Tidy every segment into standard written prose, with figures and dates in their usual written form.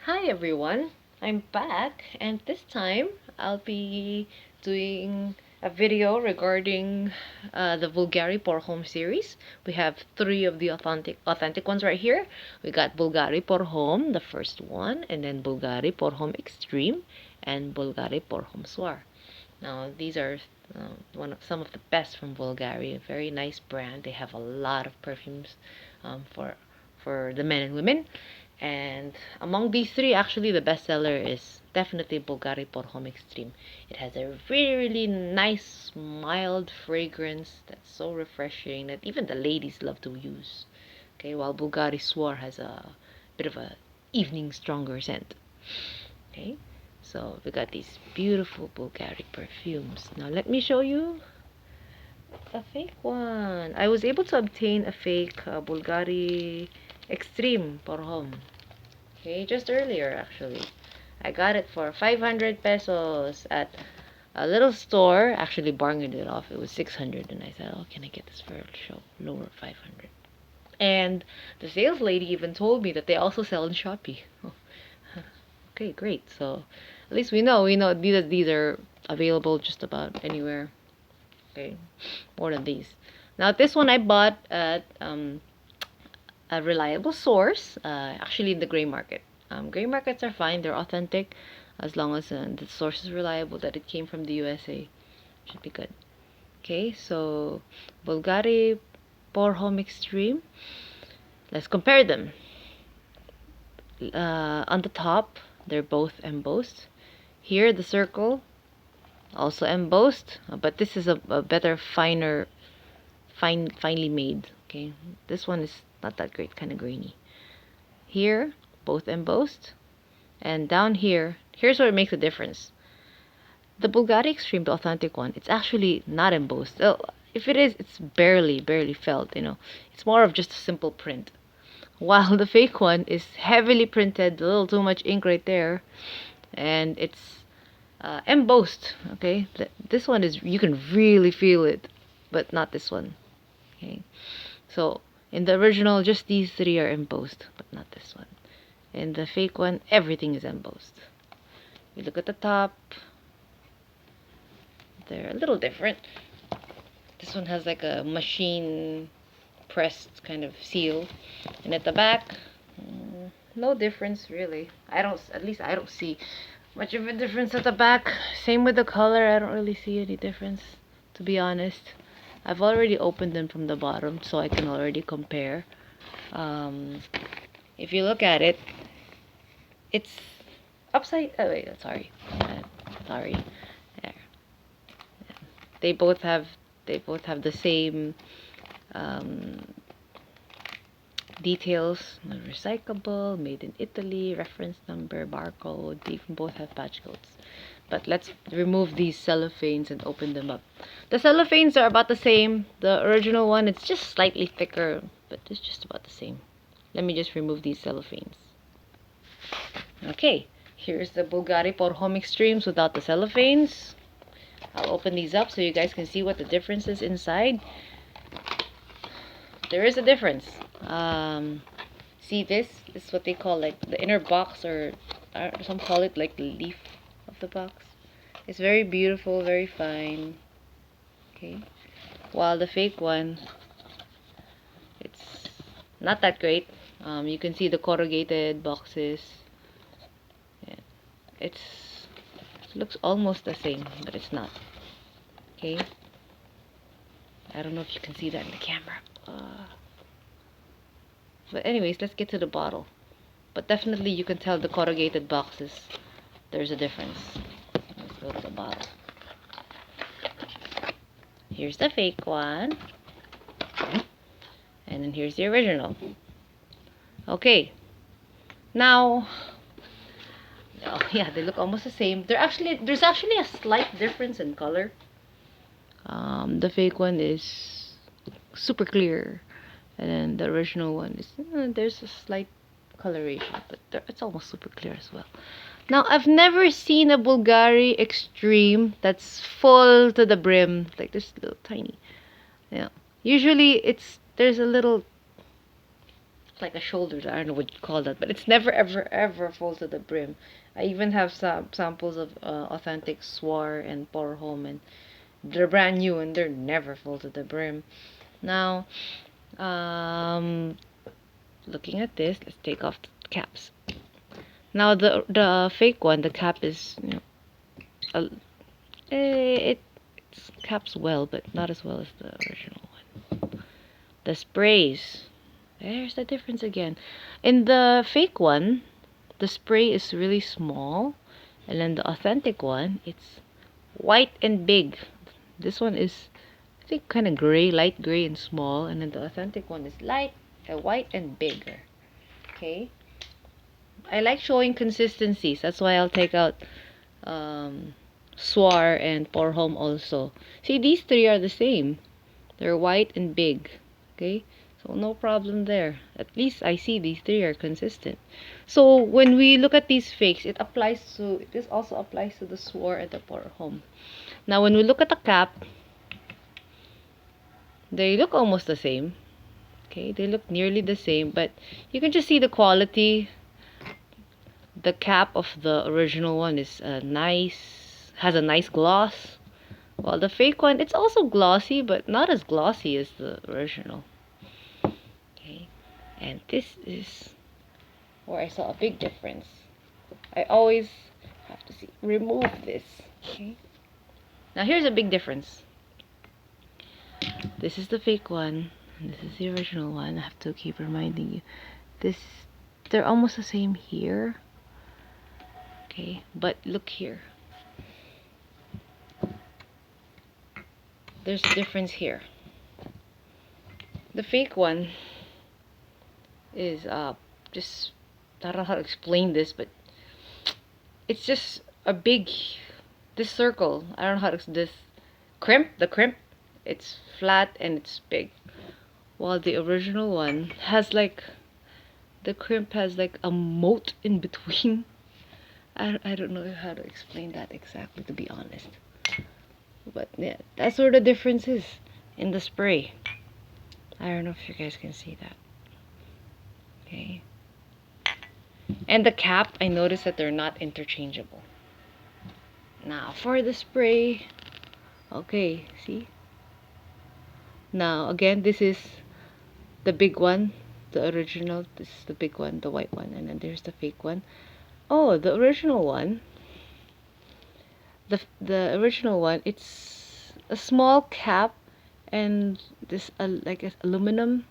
Hi everyone, I'm back, and this time I'll be doing a video regarding the Bvlgari por Homme series. We have three of the authentic ones right here. We got Bvlgari por Homme, the first one, and then Bvlgari por Homme Extreme, and Bvlgari por Homme Soir. Now these are some of the best from Bvlgari. A very nice brand. They have a lot of perfumes for the men and women. And among these three, actually, the bestseller is definitely Bvlgari por Homme Extreme. It has a really, really nice, mild fragrance that's so refreshing that even the ladies love to use. Okay, while Bvlgari Soir has a bit of a evening stronger scent. Okay, so we got these beautiful Bvlgari perfumes. Now let me show you a fake one. I was able to obtain a fake Bvlgari Extreme por Homme. Okay, just earlier actually. I got it for 500 pesos at a little store. Actually bargained it off. It was 600 and I said, oh, can I get this for a show? Lower 500. And the sales lady even told me that they also sell in Shopee. Okay, great. So at least we know these are available just about anywhere. Okay, more than these. Now this one I bought at a reliable source, actually in the gray market. Gray markets are fine; they're authentic, as long as the source is reliable, that it came from the USA. Should be good. Okay, so Bvlgari por Homme Extreme. Let's compare them. On the top, they're both embossed. Here, the circle also embossed, but this is a better, finely made. Okay, this one is not that great, kind of grainy. Here, both embossed, and down here, here's where it makes a difference. The Bvlgari Extreme, the authentic one, it's actually not embossed. Oh, if it is, it's barely felt. It's more of just a simple print. While the fake one is heavily printed, a little too much ink right there, and it's embossed. Okay, this one is, you can really feel it, but not this one. Okay, so in the original, just these three are embossed, but not this one. In the fake one, everything is embossed. You look at the top, they're a little different. This one has like a machine pressed kind of seal, and at the back, no difference really. At least I don't see much of a difference at the back. Same with the color, I don't really see any difference, to be honest. I've already opened them from the bottom, so I can already compare. If you look at it, it's upside. Oh wait, sorry. There. They both have the same details. Recyclable, made in Italy, reference number, barcode. They even both have patch codes. But let's remove these cellophanes and open them up. The cellophanes are about the same. The original one, it's just slightly thicker, but it's just about the same. Let me just remove these cellophanes. Okay, here's the Bvlgari por Homme Extremes without the cellophanes. I'll open these up so you guys can see what the difference is inside. There is a difference. See, this is what they call like the inner box, or some call it like the leaf of the box. It's very beautiful, very fine. Okay, while the fake one, it's not that great. You can see the corrugated boxes. Yeah. It looks almost the same, but it's not. Okay, I don't know if you can see that in the camera. But anyways, let's get to the bottle. But definitely you can tell the corrugated boxes, there's a difference. Let's go to the bottle. Here's the fake one. And then here's the original. Okay. Now, oh yeah, they look almost the same. There's actually a slight difference in color. The fake one is super clear, and then the original one is there's a slight coloration, but it's almost super clear as well. Now, I've never seen a Bvlgari Extreme that's full to the brim, like this little tiny. Yeah. Usually there's a little like a shoulder. I don't know what you call that, but it's never ever ever full to the brim. I even have some samples of authentic Swar and Por Homme, and they're brand new and they're never full to the brim. Now, looking at this, let's take off the caps. Now the fake one, the cap is, you know, a, it's caps well, but not as well as the original one. The sprays, there's the difference again. In the fake one, the spray is really small, and then the authentic one, it's white and big. This one is, I think, kind of gray, light gray and small, and then the authentic one is light, white and bigger. Okay, I like showing consistencies. That's why I'll take out Swar and Por Homme also. See, these three are the same. They're white and big. Okay, so no problem there. At least I see these three are consistent. So when we look at these fakes, it applies to, this also applies to the Swar and the Por Homme. Now when we look at the cap, they look almost the same. Okay, they look nearly the same, but you can just see the quality. The cap of the original one is has a nice gloss. While the fake one, it's also glossy, but not as glossy as the original. Okay, and this is where I saw a big difference. I always have to remove this. Okay, now here's a big difference. This is the fake one, and this is the original one. I have to keep reminding you. They're almost the same here. Okay, but look here. There's a difference here. The fake one is just, I don't know how to explain this, but it's just a big, this circle, I don't know how to, this crimp, the crimp, it's flat and it's big. While the original one has like, the crimp has like a moat in between. I don't know how to explain that exactly, to be honest. But yeah, that's where the difference is in the spray. I don't know if you guys can see that. Okay. And the cap, I noticed that they're not interchangeable. Now for the spray, okay, see? Now again, this is the big one, the original. This is the big one, the white one, and then there's the fake one. Oh, the original one. The original one, it's a small cap, and this like aluminum.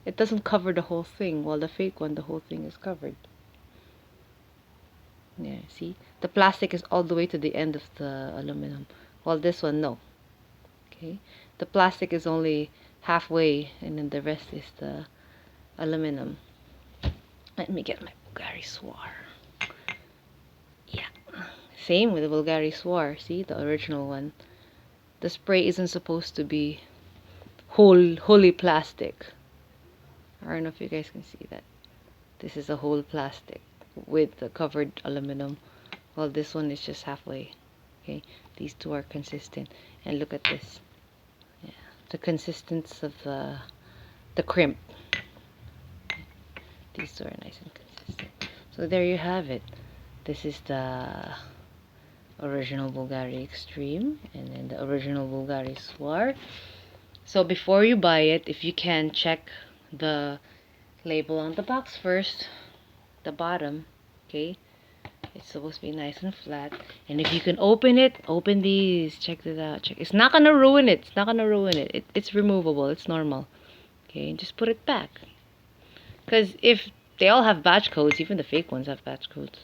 It doesn't cover the whole thing, while the fake one, the whole thing is covered. Yeah, see? The plastic is all the way to the end of the aluminum, while this one, no. Okay? The plastic is only halfway, and then the rest is the aluminum. Let me get my Bvlgari Swar. Yeah. Same with the Bvlgari Swar. See? The original one. The spray isn't supposed to be wholly plastic. I don't know if you guys can see that. This is a whole plastic with the covered aluminum, while this one is just halfway. Okay, these two are consistent, and look at this. Yeah, the consistency of the crimp. These two are nice and consistent. So there you have it. This is the original Bvlgari Extreme, and then the original Bvlgari Swar. So before you buy it, if you can, check the label on the box first, the bottom. Okay, it's supposed to be nice and flat, and if you can open it, open these, check it out. Check, it's not gonna ruin it, it's not gonna ruin it. It's removable, it's normal. Okay, just put it back, because if they all have batch codes, even the fake ones have batch codes.